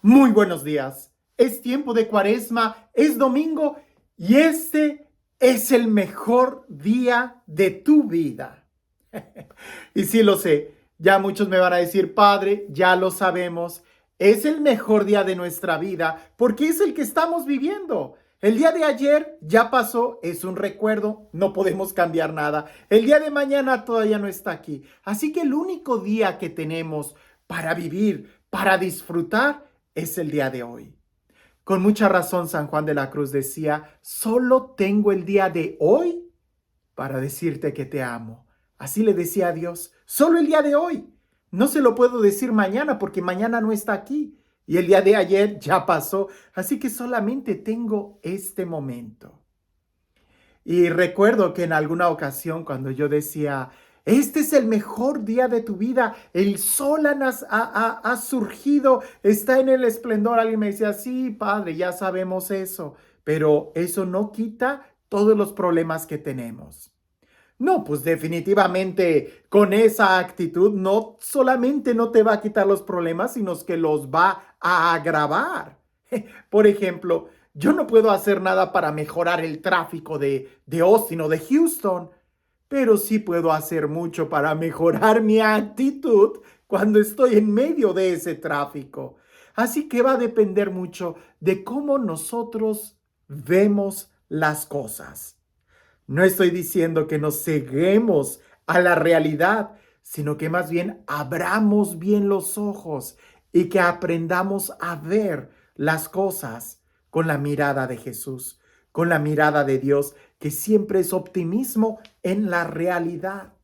Muy buenos días. Es tiempo de Cuaresma, es domingo y este es el mejor día de tu vida. Y sí lo sé, ya muchos me van a decir, Padre, ya lo sabemos, es el mejor día de nuestra vida porque es el que estamos viviendo. El día de ayer ya pasó, es un recuerdo, no podemos cambiar nada. El día de mañana todavía no está aquí. Así que el único día que tenemos para vivir, para disfrutar, es el día de hoy. Con mucha razón, San Juan de la Cruz decía, solo tengo el día de hoy para decirte que te amo. Así le decía a Dios, solo el día de hoy. No se lo puedo decir mañana porque mañana no está aquí. Y el día de ayer ya pasó, así que solamente tengo este momento. Y recuerdo que en alguna ocasión cuando yo decía, este es el mejor día de tu vida, el sol ha surgido, está en el esplendor, alguien me decía, sí, padre, ya sabemos eso, pero eso no quita todos los problemas que tenemos. No, pues definitivamente con esa actitud no solamente no te va a quitar los problemas, sino que los va a agravar. Por ejemplo, yo no puedo hacer nada para mejorar el tráfico de Austin o de Houston, pero sí puedo hacer mucho para mejorar mi actitud cuando estoy en medio de ese tráfico. Así que va a depender mucho de cómo nosotros vemos las cosas. No estoy diciendo que nos ceguemos a la realidad, sino que más bien abramos bien los ojos y que aprendamos a ver las cosas con la mirada de Jesús, con la mirada de Dios, que siempre es optimismo en la realidad.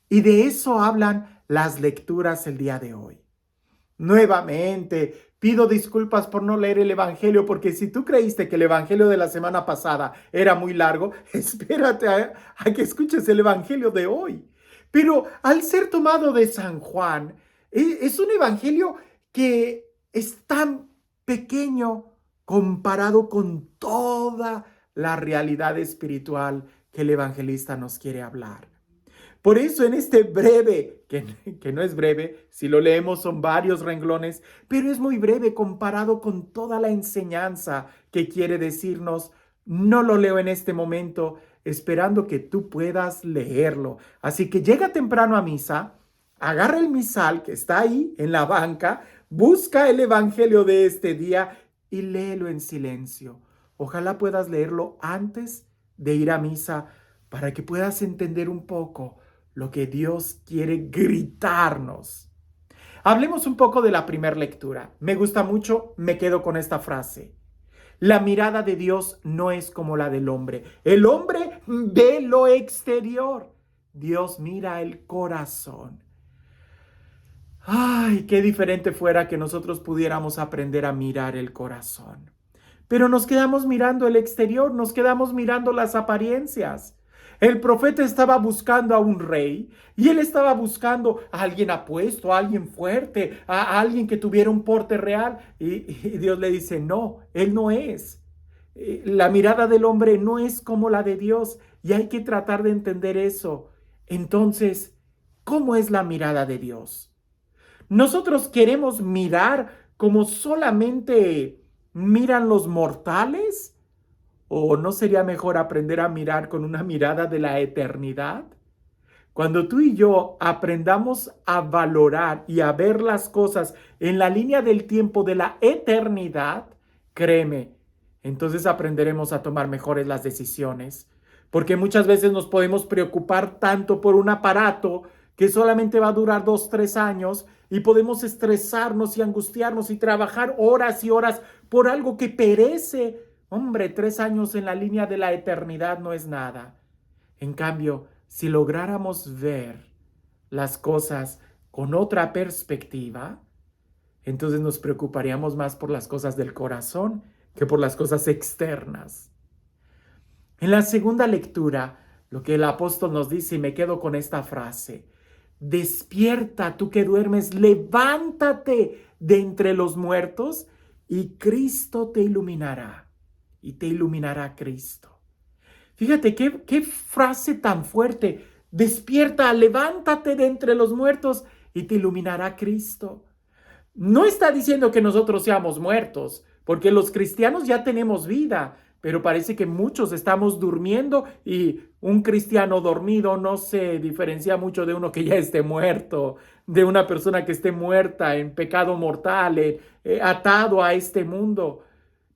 Y de eso hablan las lecturas el día de hoy. Nuevamente, pido disculpas por no leer el Evangelio, porque si tú creíste que el Evangelio de la semana pasada era muy largo, espérate a que escuches el Evangelio de hoy. Pero al ser tomado de San Juan, es un Evangelio que es tan pequeño comparado con toda la realidad espiritual que el evangelista nos quiere hablar. Por eso en este breve, que no es breve, si lo leemos son varios renglones, pero es muy breve comparado con toda la enseñanza que quiere decirnos, no lo leo en este momento, esperando que tú puedas leerlo. Así que llega temprano a misa, agarra el misal que está ahí en la banca, busca el evangelio de este día y léelo en silencio. Ojalá puedas leerlo antes de ir a misa para que puedas entender un poco lo que Dios quiere gritarnos. Hablemos un poco de la primera lectura. Me gusta mucho, me quedo con esta frase. La mirada de Dios no es como la del hombre. El hombre ve lo exterior. Dios mira el corazón. Ay, qué diferente fuera que nosotros pudiéramos aprender a mirar el corazón. Pero nos quedamos mirando el exterior, nos quedamos mirando las apariencias. El profeta estaba buscando a un rey y él estaba buscando a alguien apuesto, a alguien fuerte, a alguien que tuviera un porte real. Y Dios le dice, no, él no es. La mirada del hombre no es como la de Dios y hay que tratar de entender eso. Entonces, ¿cómo es la mirada de Dios? Nosotros queremos mirar como solamente miran los mortales. ¿O no sería mejor aprender a mirar con una mirada de la eternidad? Cuando tú y yo aprendamos a valorar y a ver las cosas en la línea del tiempo de la eternidad, créeme, entonces aprenderemos a tomar mejores las decisiones. Porque muchas veces nos podemos preocupar tanto por un aparato que solamente va a durar 2, 3 años y podemos estresarnos y angustiarnos y trabajar horas y horas por algo que perece. Hombre, 3 años en la línea de la eternidad no es nada. En cambio, si lográramos ver las cosas con otra perspectiva, entonces nos preocuparíamos más por las cosas del corazón que por las cosas externas. En la segunda lectura, lo que el apóstol nos dice, y me quedo con esta frase, despierta tú que duermes, levántate de entre los muertos y Cristo te iluminará. Y te iluminará Cristo. Fíjate qué frase tan fuerte. Despierta, levántate de entre los muertos y te iluminará Cristo. No está diciendo que nosotros seamos muertos, porque los cristianos ya tenemos vida, pero parece que muchos estamos durmiendo y un cristiano dormido no se diferencia mucho de uno que ya esté muerto, de una persona que esté muerta en pecado mortal, atado a este mundo.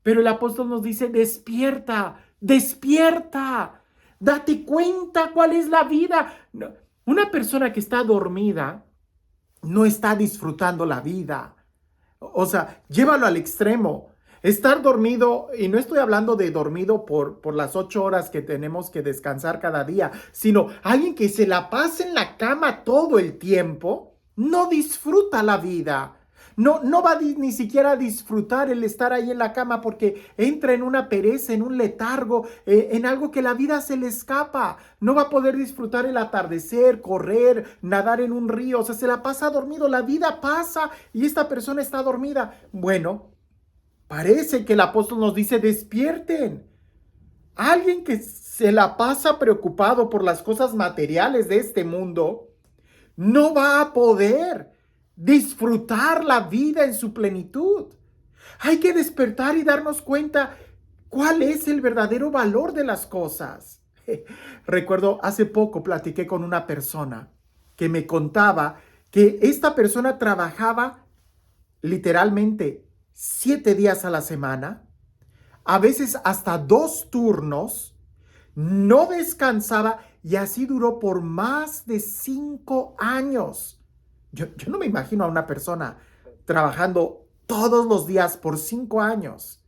Pero el apóstol nos dice, despierta, despierta, date cuenta cuál es la vida. Una persona que está dormida no está disfrutando la vida. O sea, llévalo al extremo. Estar dormido, y no estoy hablando de dormido por las 8 horas que tenemos que descansar cada día, sino alguien que se la pasa en la cama todo el tiempo, no disfruta la vida. No va ni siquiera a disfrutar el estar ahí en la cama porque entra en una pereza, en un letargo, en algo que la vida se le escapa. No va a poder disfrutar el atardecer, correr, nadar en un río. O sea, se la pasa dormido. La vida pasa y esta persona está dormida. Bueno, parece que el apóstol nos dice, despierten. Alguien que se la pasa preocupado por las cosas materiales de este mundo no va a poder disfrutar la vida en su plenitud. Hay que despertar y darnos cuenta cuál es el verdadero valor de las cosas. Recuerdo, hace poco platiqué con una persona que me contaba que esta persona trabajaba literalmente 7 días a la semana, a veces hasta 2 turnos, no descansaba y así duró por más de 5 años. Yo no me imagino a una persona trabajando todos los días por 5 años.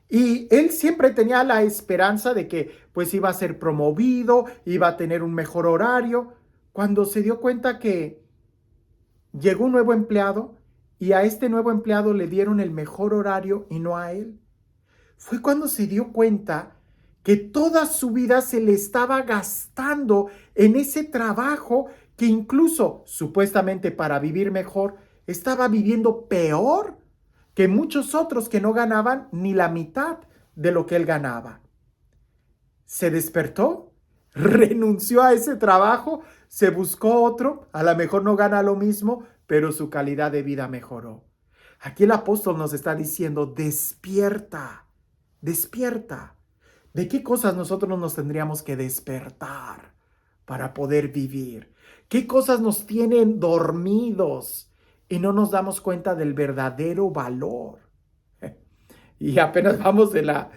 Y él siempre tenía la esperanza de que pues iba a ser promovido, iba a tener un mejor horario, cuando se dio cuenta que llegó un nuevo empleado y a este nuevo empleado le dieron el mejor horario y no a él. Fue cuando se dio cuenta que toda su vida se le estaba gastando en ese trabajo que incluso, supuestamente para vivir mejor, estaba viviendo peor que muchos otros que no ganaban ni la mitad de lo que él ganaba. Se despertó, renunció a ese trabajo, se buscó otro, a lo mejor no gana lo mismo, pero su calidad de vida mejoró. Aquí el apóstol nos está diciendo, despierta, despierta. ¿De qué cosas nosotros nos tendríamos que despertar para poder vivir? ¿Qué cosas nos tienen dormidos y no nos damos cuenta del verdadero valor? Y apenas vamos en la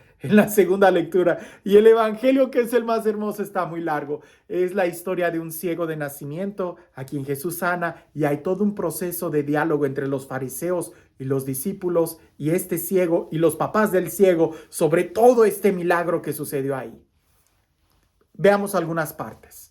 segunda lectura. Y el evangelio, que es el más hermoso, está muy largo. Es la historia de un ciego de nacimiento a quien Jesús sana, y hay todo un proceso de diálogo entre los fariseos y los discípulos y este ciego y los papás del ciego sobre todo este milagro que sucedió ahí. Veamos algunas partes.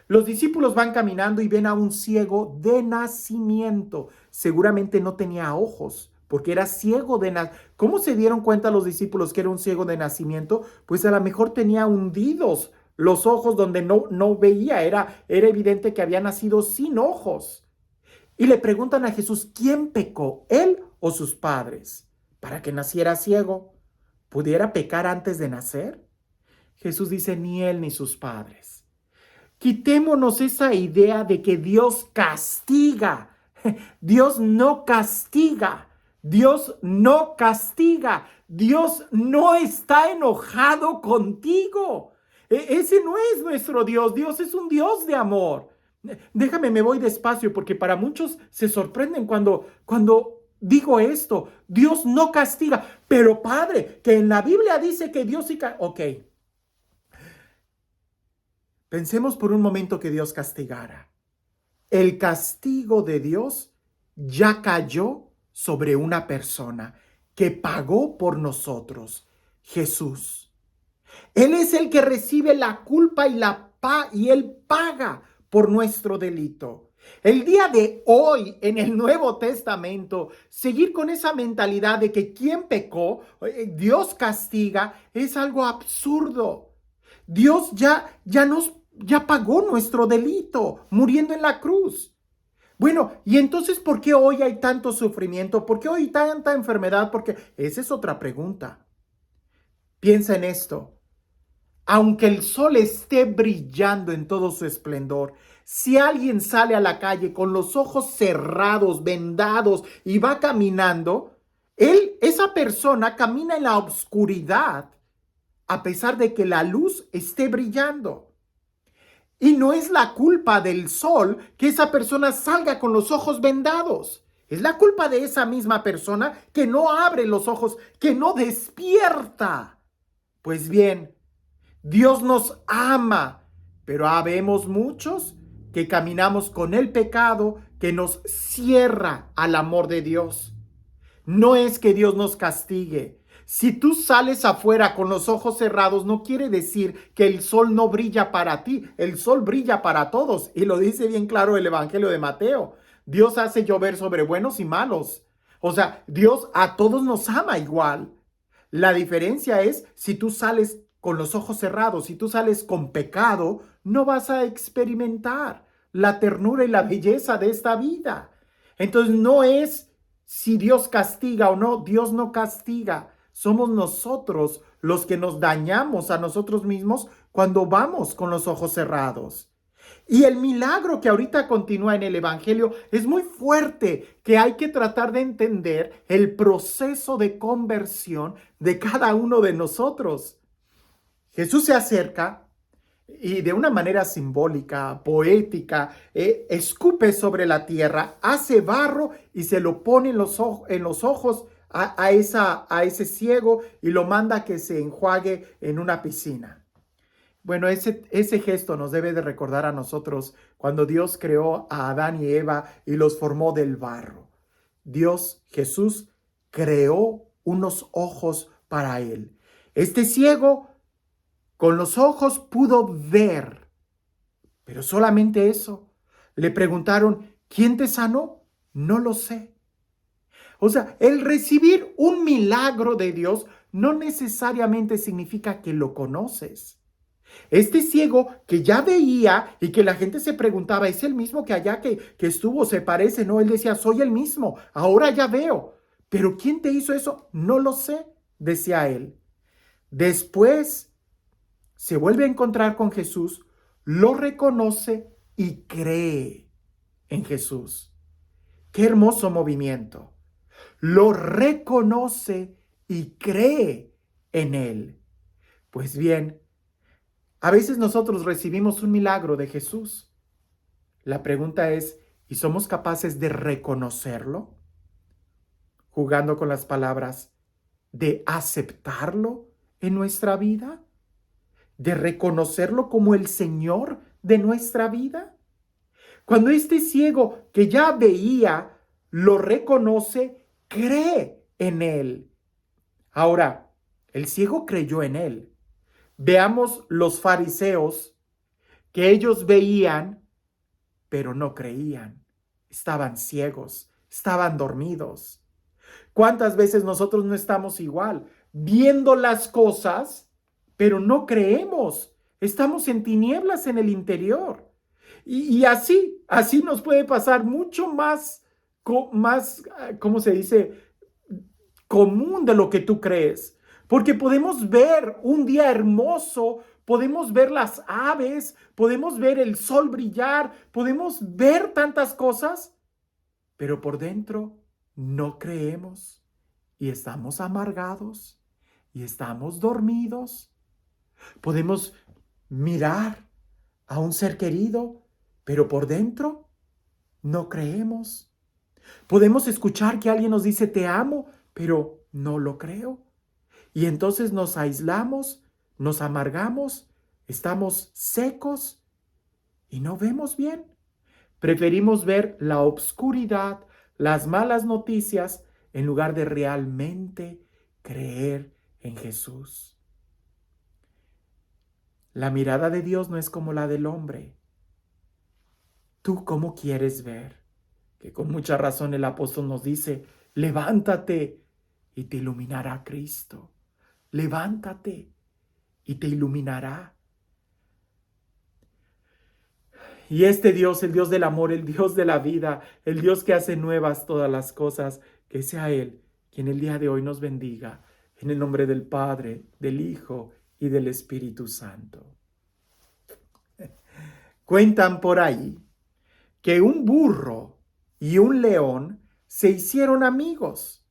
Los discípulos van caminando y ven a un ciego de nacimiento. Seguramente no tenía ojos, porque era ciego de nacimiento. ¿Cómo se dieron cuenta los discípulos que era un ciego de nacimiento? Pues a lo mejor tenía hundidos los ojos donde no veía. Era evidente que había nacido sin ojos. Y le preguntan a Jesús, ¿quién pecó, él o sus padres, para que naciera ciego? ¿Pudiera pecar antes de nacer? Jesús dice, ni él ni sus padres. Quitémonos esa idea de que Dios castiga. Dios no castiga. Dios no castiga. Dios no está enojado contigo. Ese no es nuestro Dios. Dios es un Dios de amor. Déjame, me voy despacio porque para muchos se sorprenden cuando digo esto. Dios no castiga. Pero Padre, que en la Biblia dice que Dios sí castiga. Ok. Pensemos por un momento que Dios castigara. El castigo de Dios ya cayó sobre una persona que pagó por nosotros, Jesús. Él es el que recibe la culpa y Él paga por nuestro delito. El día de hoy, en el Nuevo Testamento, seguir con esa mentalidad de que quien pecó, Dios castiga, es algo absurdo. Dios ya pagó nuestro delito, muriendo en la cruz. Bueno, y entonces, ¿por qué hoy hay tanto sufrimiento? ¿Por qué hoy tanta enfermedad? Porque esa es otra pregunta. Piensa en esto. Aunque el sol esté brillando en todo su esplendor, Si alguien sale a la calle con los ojos cerrados, vendados y va caminando, esa persona camina en la oscuridad a pesar de que la luz esté brillando. Y no es la culpa del sol que esa persona salga con los ojos vendados. Es la culpa de esa misma persona que no abre los ojos, que no despierta. Pues bien, Dios nos ama, pero habemos muchos que caminamos con el pecado que nos cierra al amor de Dios. No es que Dios nos castigue. Si tú sales afuera con los ojos cerrados, no quiere decir que el sol no brilla para ti. El sol brilla para todos. Y lo dice bien claro el Evangelio de Mateo. Dios hace llover sobre buenos y malos. O sea, Dios a todos nos ama igual. La diferencia es si tú sales con los ojos cerrados, si tú sales con pecado, no vas a experimentar la ternura y la belleza de esta vida. Entonces no es si Dios castiga o no, Dios no castiga. Somos nosotros los que nos dañamos a nosotros mismos cuando vamos con los ojos cerrados. Y el milagro que ahorita continúa en el Evangelio es muy fuerte, que hay que tratar de entender el proceso de conversión de cada uno de nosotros. Jesús se acerca y de una manera simbólica, poética, escupe sobre la tierra, hace barro y se lo pone en los ojos a ese ciego y lo manda a que se enjuague en una piscina. Bueno, ese gesto nos debe de recordar a nosotros cuando Dios creó a Adán y Eva y los formó del barro. Dios, Jesús, creó unos ojos para él. Este ciego con los ojos pudo ver, pero solamente eso. Le preguntaron, ¿quién te sanó? No lo sé. O sea, el recibir un milagro de Dios no necesariamente significa que lo conoces. Este ciego que ya veía y que la gente se preguntaba, ¿es el mismo que allá que estuvo? ¿Se parece? No, él decía, soy el mismo, ahora ya veo. ¿Pero quién te hizo eso? No lo sé, decía él. Después se vuelve a encontrar con Jesús, lo reconoce y cree en Jesús. Qué hermoso movimiento. Lo reconoce y cree en él. Pues bien, a veces nosotros recibimos un milagro de Jesús. La pregunta es, ¿y somos capaces de reconocerlo? Jugando con las palabras, de aceptarlo en nuestra vida, de reconocerlo como el Señor de nuestra vida. Cuando este ciego que ya veía lo reconoce, cree en él. Ahora, el ciego creyó en él. Veamos los fariseos, que ellos veían, pero no creían. Estaban ciegos, estaban dormidos. ¿Cuántas veces nosotros no estamos igual? Viendo las cosas, pero no creemos. Estamos en tinieblas en el interior. Y así nos puede pasar mucho más, ¿cómo se dice? Común de lo que tú crees. Porque podemos ver un día hermoso, podemos ver las aves, podemos ver el sol brillar, podemos ver tantas cosas, pero por dentro no creemos y estamos amargados y estamos dormidos. Podemos mirar a un ser querido, pero por dentro no creemos. Podemos escuchar que alguien nos dice te amo, pero no lo creo. Y entonces nos aislamos, nos amargamos, estamos secos y no vemos bien. Preferimos ver la obscuridad, las malas noticias, en lugar de realmente creer en Jesús. La mirada de Dios no es como la del hombre. ¿Tú cómo quieres ver? Que con mucha razón el apóstol nos dice, levántate y te iluminará Cristo. Levántate y te iluminará. Y este Dios, el Dios del amor, el Dios de la vida, el Dios que hace nuevas todas las cosas, que sea Él quien el día de hoy nos bendiga. En el nombre del Padre, del Hijo y del Espíritu Santo. Cuentan por ahí que un burro y un león se hicieron amigos.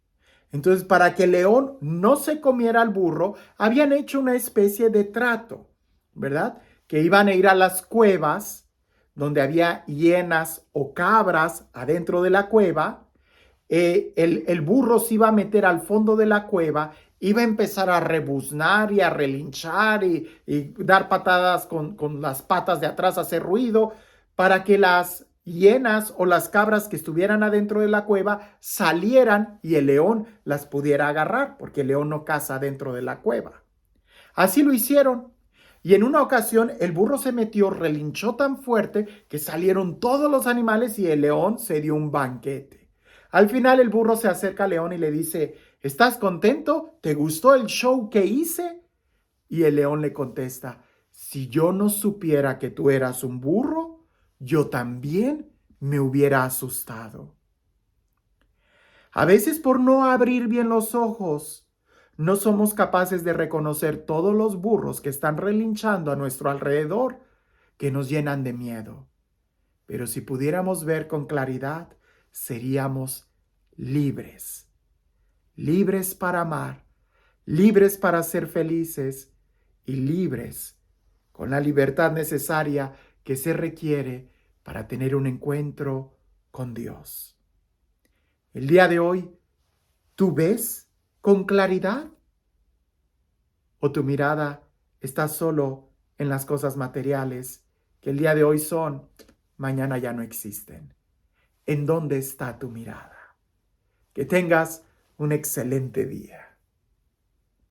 Entonces, para que el león no se comiera al burro, habían hecho una especie de trato, ¿verdad? Que iban a ir a las cuevas donde había hienas o cabras adentro de la cueva. El burro se iba a meter al fondo de la cueva, iba a empezar a rebuznar y a relinchar y dar patadas con las patas de atrás, hacer ruido, para que las hienas o las cabras que estuvieran adentro de la cueva salieran y el león las pudiera agarrar, porque el león no caza dentro de la cueva. Así lo hicieron. Y en una ocasión el burro se metió, relinchó tan fuerte que salieron todos los animales y el león se dio un banquete. Al final el burro se acerca al león y le dice, ¿estás contento? ¿Te gustó el show que hice? Y el león le contesta, si yo no supiera que tú eras un burro, yo también me hubiera asustado. A veces por no abrir bien los ojos, no somos capaces de reconocer todos los burros que están relinchando a nuestro alrededor, que nos llenan de miedo. Pero si pudiéramos ver con claridad, seríamos libres. Libres para amar, libres para ser felices y libres con la libertad necesaria que se requiere para tener un encuentro con Dios. El día de hoy, ¿tú ves con claridad? ¿O tu mirada está solo en las cosas materiales que el día de hoy son, mañana ya no existen? ¿En dónde está tu mirada? Que tengas un excelente día.